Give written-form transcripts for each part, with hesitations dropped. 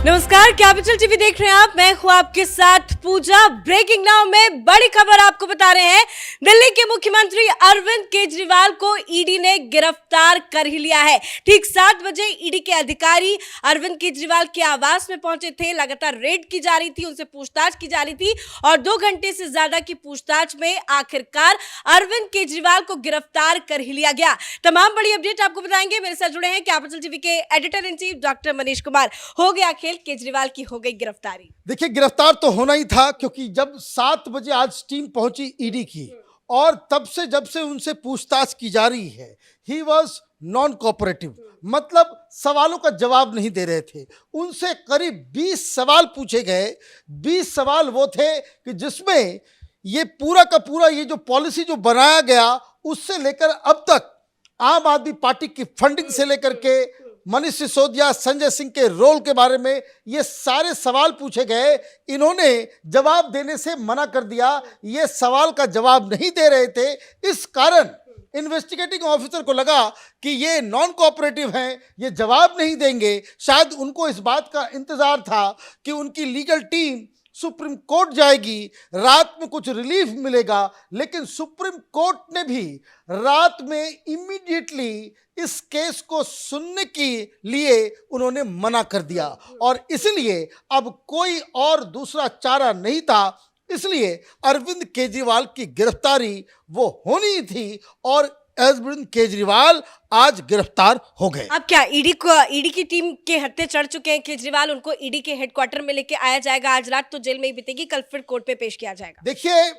नमस्कार, capital TV देख रहे हैं आप। मैं हूं आपके साथ पूजा। ब्रेकिंग नाउ में बड़ी खबर आपको बता रहे हैं। दिल्ली के मुख्यमंत्री अरविंद केजरीवाल को ईडी ने गिरफ्तार कर ही लिया है। ठीक 7 बजे ईडी के अधिकारी अरविंद केजरीवाल के आवास में पहुंचे थे। लगातार रेड की जा रही थी, उनसे पूछताछ की जा रही थी और 2 घंटे से ज्यादा की पूछताछ में आखिरकार अरविंद केजरीवाल को गिरफ्तार कर ही लिया गया। तमाम बड़ी अपडेट आपको बताएंगे। मेरे साथ जुड़े हैं कैपिटल टीवी के editor in chief doctor Manish Kumar. हो गया खेल, केजरीवाल की हो गई गिरफ्तारी। देखिए, गिरफ्तार तो होना ही था, क्योंकि जब 7 बजे आज टीम पहुंची ईडी की और तब से जब से उनसे पूछताछ की जा रही है, ही वॉज नॉन कोऑपरेटिव, मतलब सवालों का जवाब नहीं दे रहे थे। उनसे करीब 20 सवाल पूछे गए। 20 सवाल वो थे कि जिसमें ये पूरा का पूरा ये जो पॉलिसी जो बनाया गया उससे लेकर अब तक आम आदमी पार्टी की फंडिंग से लेकर के मनीष सिसोदिया, संजय सिंह के रोल के बारे में ये सारे सवाल पूछे गए। इन्होंने जवाब देने से मना कर दिया। ये सवाल का जवाब नहीं दे रहे थे। इस कारण इन्वेस्टिगेटिंग ऑफिसर को लगा कि ये नॉन कोऑपरेटिव हैं, ये जवाब नहीं देंगे। शायद उनको इस बात का इंतजार था कि उनकी लीगल टीम सुप्रीम कोर्ट जाएगी, रात में कुछ रिलीफ मिलेगा। लेकिन सुप्रीम कोर्ट ने भी रात में इमीडिएटली इस केस को सुनने के लिए उन्होंने मना कर दिया और इसलिए अब कोई और दूसरा चारा नहीं था। इसलिए अरविंद केजरीवाल की गिरफ्तारी वो होनी थी और अरविंद केजरीवाल आज गिरफ्तार हो गए। अब क्या ईडी की टीम के हत्थे चढ़ चुके हैं केजरीवाल। उनको ईडी के हेडक्वार्टर में लेके आया जाएगा। आज रात तो जेल में ही बीतेगी, कल फिर कोर्ट पे पेश किया जाएगा। देखिए,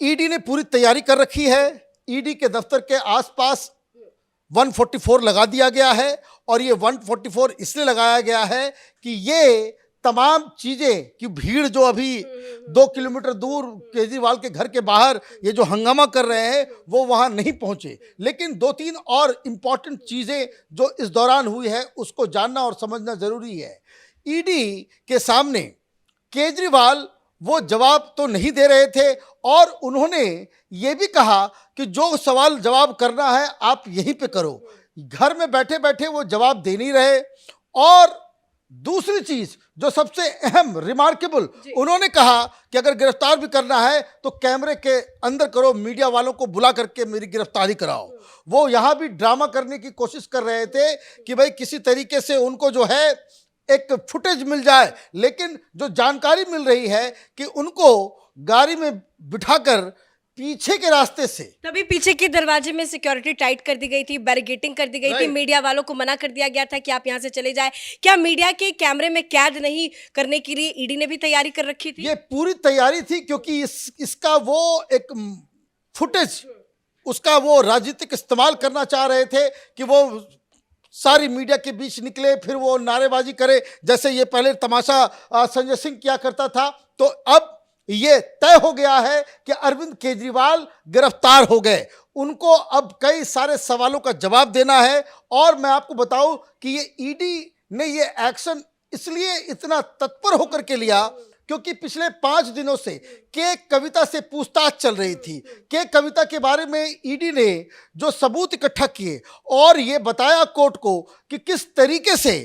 ईडी ने पूरी तैयारी कर रखी है। ईडी के दफ्तर के आसपास 144 लगा दिया गया है और ये 144 इसलिए लगाया गया है कि ये तमाम चीजें की भीड़ जो अभी 2 किलोमीटर दूर केजरीवाल के घर के बाहर ये जो हंगामा कर रहे हैं वो वहां नहीं पहुंचे। लेकिन 2-3 और इंपॉर्टेंट चीजें जो इस दौरान हुई है उसको जानना और समझना जरूरी है। ईडी के सामने केजरीवाल वो जवाब तो नहीं दे रहे थे और उन्होंने ये भी कहा कि जो सवाल जवाब करना है आप यहीं पे करो। घर में बैठे बैठे वो जवाब दे नहीं रहे। और दूसरी चीज जो सबसे अहम रिमार्केबल, उन्होंने कहा कि अगर गिरफ्तार भी करना है तो कैमरे के अंदर करो, मीडिया वालों को बुला करके मेरी गिरफ्तारी कराओ। वो यहां भी ड्रामा करने की कोशिश कर रहे थे कि भाई किसी तरीके से उनको जो है एक फुटेज मिल जाए। लेकिन जो जानकारी मिल रही है कि उनको गाड़ी में बिठाकर पीछे के रास्ते से, तभी पीछे के दरवाजे में सिक्योरिटी टाइट कर दी गई थी, बैरिकेडिंग कर दी गई थी। मीडिया वालों को मना कर दिया गया था कि आप यहां से चले जाए। क्या मीडिया के कैमरे में कैद नहीं करने के लिए ईडी ने भी तैयारी कर रखी थी? ये पूरी तैयारी थी, क्योंकि इसका वो एक फुटेज उसका वो राजनीतिक इस्तेमाल करना चाह रहे थे कि वो सारी मीडिया के बीच निकले, फिर वो नारेबाजी करे जैसे ये पहले तमाशा संजय सिंह किया करता था। तो अब ये तय हो गया है कि अरविंद केजरीवाल गिरफ्तार हो गए। उनको अब कई सारे सवालों का जवाब देना है। और मैं आपको बताऊं कि ये ईडी ने ये एक्शन इसलिए इतना तत्पर होकर के लिया क्योंकि पिछले 5 दिनों से के कविता से पूछताछ चल रही थी। के कविता के बारे में ईडी ने जो सबूत इकट्ठा किए और ये बताया कोर्ट को कि किस तरीके से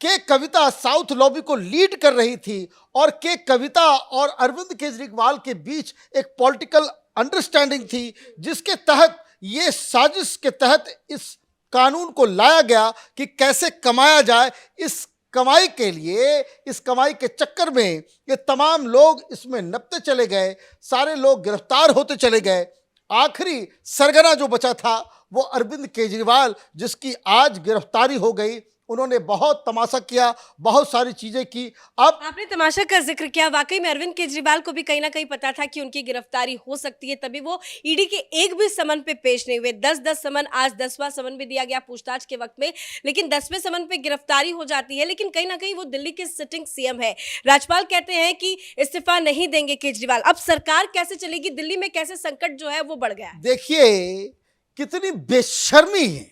के कविता साउथ लॉबी को लीड कर रही थी और के कविता और अरविंद केजरीवाल के बीच एक पॉलिटिकल अंडरस्टैंडिंग थी, जिसके तहत ये साजिश के तहत इस कानून को लाया गया कि कैसे कमाया जाए। इस कमाई के लिए, इस कमाई के चक्कर में ये तमाम लोग इसमें नपते चले गए, सारे लोग गिरफ्तार होते चले गए। आखिरी सरगना जो बचा था वो अरविंद केजरीवाल, जिसकी आज गिरफ्तारी हो गई। उन्होंने बहुत तमाशा किया, बहुत सारी चीजें की। अब आपने तमाशा का जिक्र किया, वाकई में अरविंद केजरीवाल को भी कहीं ना कहीं पता था कि उनकी गिरफ्तारी हो सकती है, तभी वो ईडी के एक भी समन पे पेश नहीं हुए। 10-10 समन, आज 10वां समन भी दिया गया पूछताछ के वक्त में, लेकिन 10वें समन पे गिरफ्तारी हो जाती है। लेकिन कहीं ना कहीं वो दिल्ली के सिटिंग सीएम है। राज्यपाल कहते हैं कि इस्तीफा नहीं देंगे केजरीवाल। अब सरकार कैसे चलेगी? दिल्ली में कैसे संकट जो है वो बढ़ गया है। देखिए कितनी बेशर्मी है,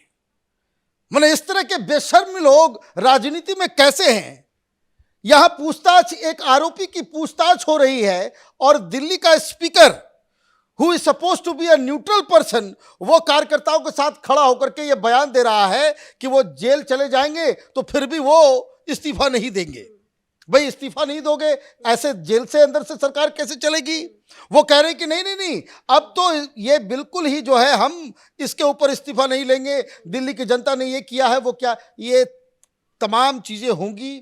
माने इस तरह के बेशर्म लोग राजनीति में कैसे हैं। यहां पूछताछ, एक आरोपी की पूछताछ हो रही है और दिल्ली का speaker who is suppose to be a neutral person, वो कार्यकर्ताओं के साथ खड़ा होकर के ये बयान दे रहा है कि वो जेल चले जाएंगे तो फिर भी वो इस्तीफा नहीं देंगे। भाई इस्तीफा नहीं दोगे, ऐसे जेल से अंदर से सरकार कैसे चलेगी? वो कह रहे हैं कि नहीं नहीं नहीं, अब तो ये बिल्कुल ही जो है हम इसके ऊपर इस्तीफा नहीं लेंगे, दिल्ली की जनता ने ये किया है वो क्या, ये तमाम चीज़ें होंगी।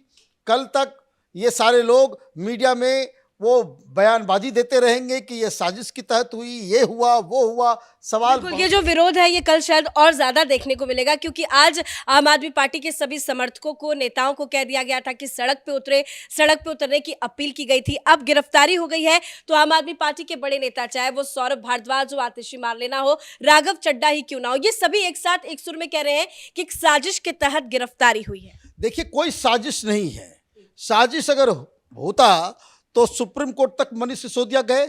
कल तक ये सारे लोग मीडिया में वो बयानबाजी देते रहेंगे कि ये साजिश की तहत हुई, ये हुआ वो हुआ। सवाल बिल्कुल, ये जो विरोध है ये कल शायद और ज्यादा देखने को मिलेगा, क्योंकि आज आम आदमी पार्टी के सभी समर्थकों को, नेताओं को कह दिया गया था कि सड़क पे उतरे, सड़क पे उतरने की अपील की गई थी। अब गिरफ्तारी हो गई है तो आम आदमी पार्टी के बड़े नेता, चाहे वो सौरभ भारद्वाज हो, आतिशी मारलेना हो, राघव चड्ढा ही क्यों ना हो, ये सभी एक साथ एक सुर में कह रहे हैं कि एक साजिश के तहत गिरफ्तारी हुई है। देखिए, कोई साजिश नहीं है। साजिश अगर होता तो सुप्रीम कोर्ट तक मनीष सिसोदिया गए,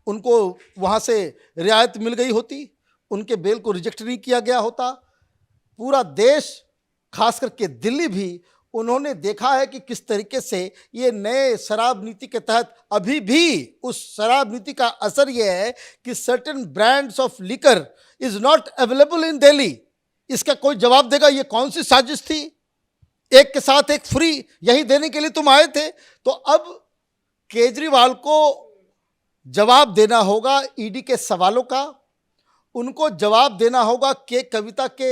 उनको वहाँ से रियायत मिल गई होती, उनके बेल को रिजेक्ट नहीं किया गया होता। पूरा देश, खास करके दिल्ली भी, उन्होंने देखा है कि किस तरीके से ये नए शराब नीति के तहत अभी भी उस शराब नीति का असर ये है कि certain brands of liquor is not available in Delhi. इसका कोई जवाब देगा? ये कौन सी साजिश थी? एक के साथ एक फ्री, यही देने के लिए तुम आए थे। तो अब केजरीवाल को जवाब देना होगा ईडी के सवालों का, उनको जवाब देना होगा कि कविता के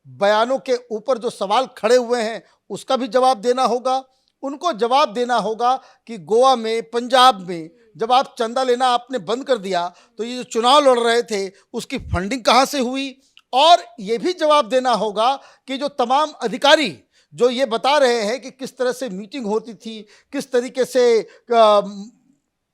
बयानों के ऊपर जो सवाल खड़े हुए हैं उसका भी जवाब देना होगा। उनको जवाब देना होगा कि गोवा में, पंजाब में जब आप चंदा लेना आपने बंद कर दिया तो ये जो चुनाव लड़ रहे थे उसकी फंडिंग कहाँ से हुई। और ये भी जवाब देना होगा कि जो तमाम अधिकारी जो ये बता रहे हैं कि किस तरह से मीटिंग होती थी, किस तरीके से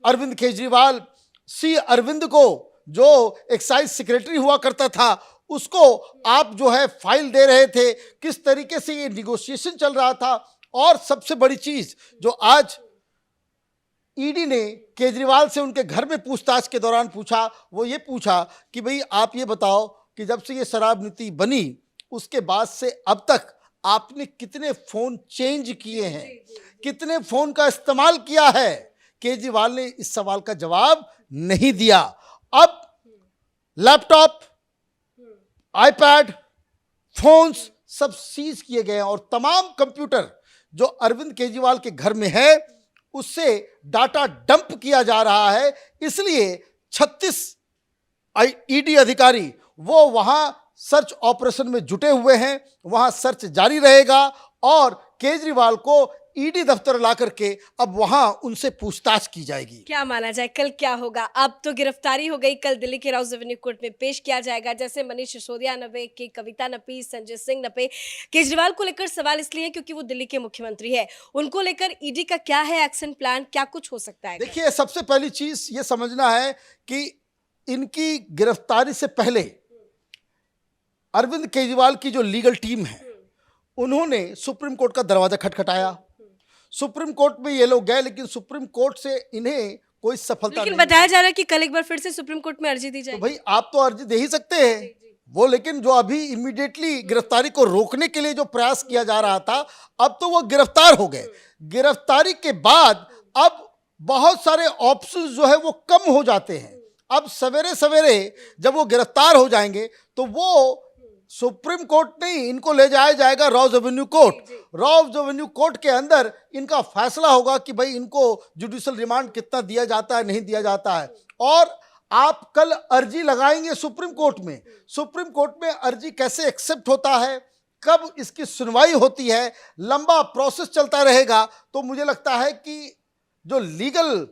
अरविंद केजरीवाल, सी अरविंद को जो एक्साइज सेक्रेटरी हुआ करता था उसको आप जो है फाइल दे रहे थे, किस तरीके से ये निगोशिएशन चल रहा था। और सबसे बड़ी चीज जो आज ईडी ने केजरीवाल से उनके घर में पूछताछ के दौरान पूछा, वो ये पूछा कि भाई आप ये बताओ कि जब से ये शराब नीति बनी उसके बाद से अब तक आपने कितने फोन चेंज किए हैं, कितने फोन का इस्तेमाल किया है। केजरीवाल ने इस सवाल का जवाब नहीं दिया। अब लैपटॉप, आईपैड, फोन्स सब सीज किए गए हैं और तमाम कंप्यूटर जो अरविंद केजरीवाल के घर में है उससे डाटा डंप किया जा रहा है। इसलिए 36 ईडी अधिकारी वो वहां सर्च ऑपरेशन में जुटे हुए हैं, वहां सर्च जारी रहेगा और केजरीवाल को ईडी दफ्तर ला करके अब वहां उनसे पूछताछ की जाएगी। क्या माना जाए कल क्या होगा? अब तो गिरफ्तारी हो गई, कल दिल्ली के राउज एवेन्यू कोर्ट में पेश किया जाएगा। जैसे मनीष सिसोदिया नपे, के कविता नपी, संजय सिंह नपे। केजरीवाल को लेकर सवाल इसलिए है क्योंकि वो दिल्ली के मुख्यमंत्री है, उनको लेकर ईडी का क्या है एक्शन प्लान, क्या कुछ हो सकता है? देखिए, सबसे पहली चीज ये समझना है कि इनकी गिरफ्तारी से पहले अरविंद केजरीवाल की जो लीगल टीम है उन्होंने सुप्रीम कोर्ट का दरवाजा खटखटाया। सुप्रीम कोर्ट में ये लोग गए लेकिन सुप्रीम कोर्ट से इन्हें कोई सफलता लेकिन नहीं। बताया जा रहा है कि कल एक बार फिर से सुप्रीम कोर्ट में अर्जी दी जाएगी। तो भाई आप तो अर्जी दे ही सकते हैं वो, लेकिन जो अभी इमीडिएटली गिरफ्तारी को रोकने के लिए जो प्रयास किया जा रहा था, अब तो वो गिरफ्तार हो गए। गिरफ्तारी के बाद अब बहुत सारे ऑप्शंस जो है वो कम हो जाते हैं। अब सवेरे सवेरे जब वो गिरफ्तार हो जाएंगे तो वो सुप्रीम कोर्ट नहीं, इनको ले जाया जाएगा Rouse Avenue court. Rouse Avenue court के अंदर इनका फैसला होगा कि भाई इनको जुडिशियल रिमांड कितना दिया जाता है, नहीं दिया जाता है। और आप कल अर्जी लगाएंगे सुप्रीम कोर्ट में। सुप्रीम कोर्ट में अर्जी कैसे एक्सेप्ट होता है, कब इसकी सुनवाई होती है, लंबा प्रोसेस चलता रहेगा। तो मुझे लगता है कि जो लीगल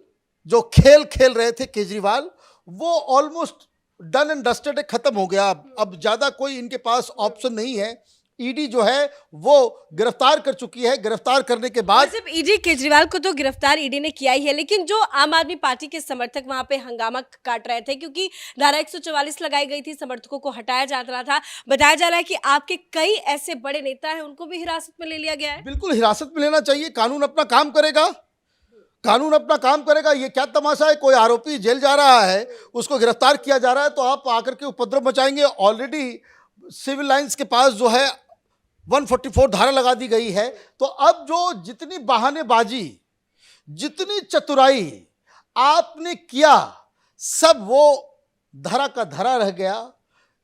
जो खेल खेल रहे थे केजरीवाल, वो ऑलमोस्ट डन एंड डस्टेड, खत्म हो गया। अब ज्यादा कोई इनके पास ऑप्शन नहीं है। ईडी जो है वो गिरफ्तार कर चुकी है। गिरफ्तार करने के बाद सिर्फ ईडी, केजरीवाल को तो गिरफ्तार ईडी ने किया ही है, लेकिन जो आम आदमी पार्टी के समर्थक वहां पे हंगामा काट रहे थे क्योंकि धारा 144 लगाई गई थी, समर्थकों को हटाया जा रहा था। बताया जा रहा है कि आपके कई ऐसे बड़े नेता हैं, उनको भी हिरासत में ले लिया गया है। बिल्कुल हिरासत में लेना चाहिए, कानून अपना काम करेगा, कानून अपना काम करेगा। ये क्या तमाशा है, कोई आरोपी जेल जा रहा है, उसको गिरफ्तार किया जा रहा है तो आप आकर के उपद्रव मचाएंगे। ऑलरेडी सिविल लाइंस के पास जो है 144 धारा लगा दी गई है। तो अब जो जितनी बहानेबाजी, जितनी चतुराई आपने किया, सब वो धरा का धरा रह गया।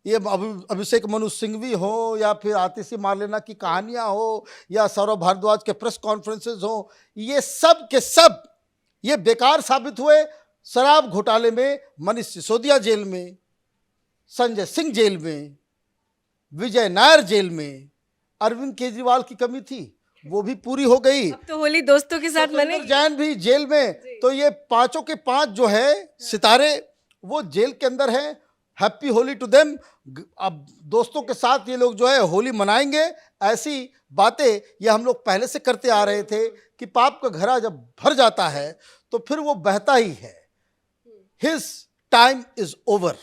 ये अभिषेक मनु सिंघवी हो या फिर आतिशी मार्लेना की कहानियां हो या सौरभ भारद्वाज के प्रेस कॉन्फ्रेंसेस हो, ये सब के सब ये बेकार साबित हुए। शराब घोटाले में मनीष सिसोदिया जेल में, संजय सिंह जेल में, विजय नायर जेल में, अरविंद केजरीवाल की कमी थी, वो भी पूरी हो गई। अब तो होली दोस्तों के साथ मने। सत्येंद्र जैन भी जेल में। तो ये पांचों के पांच जो है सितारे वो जेल के अंदर हैं। Happy Holi to them. अब दोस्तों के साथ ये लोग जो है होली मनाएंगे। ऐसी बातें ये हम लोग पहले से करते आ रहे थे कि पाप का घड़ा जब भर जाता है तो फिर वो बहता ही है। His time is over.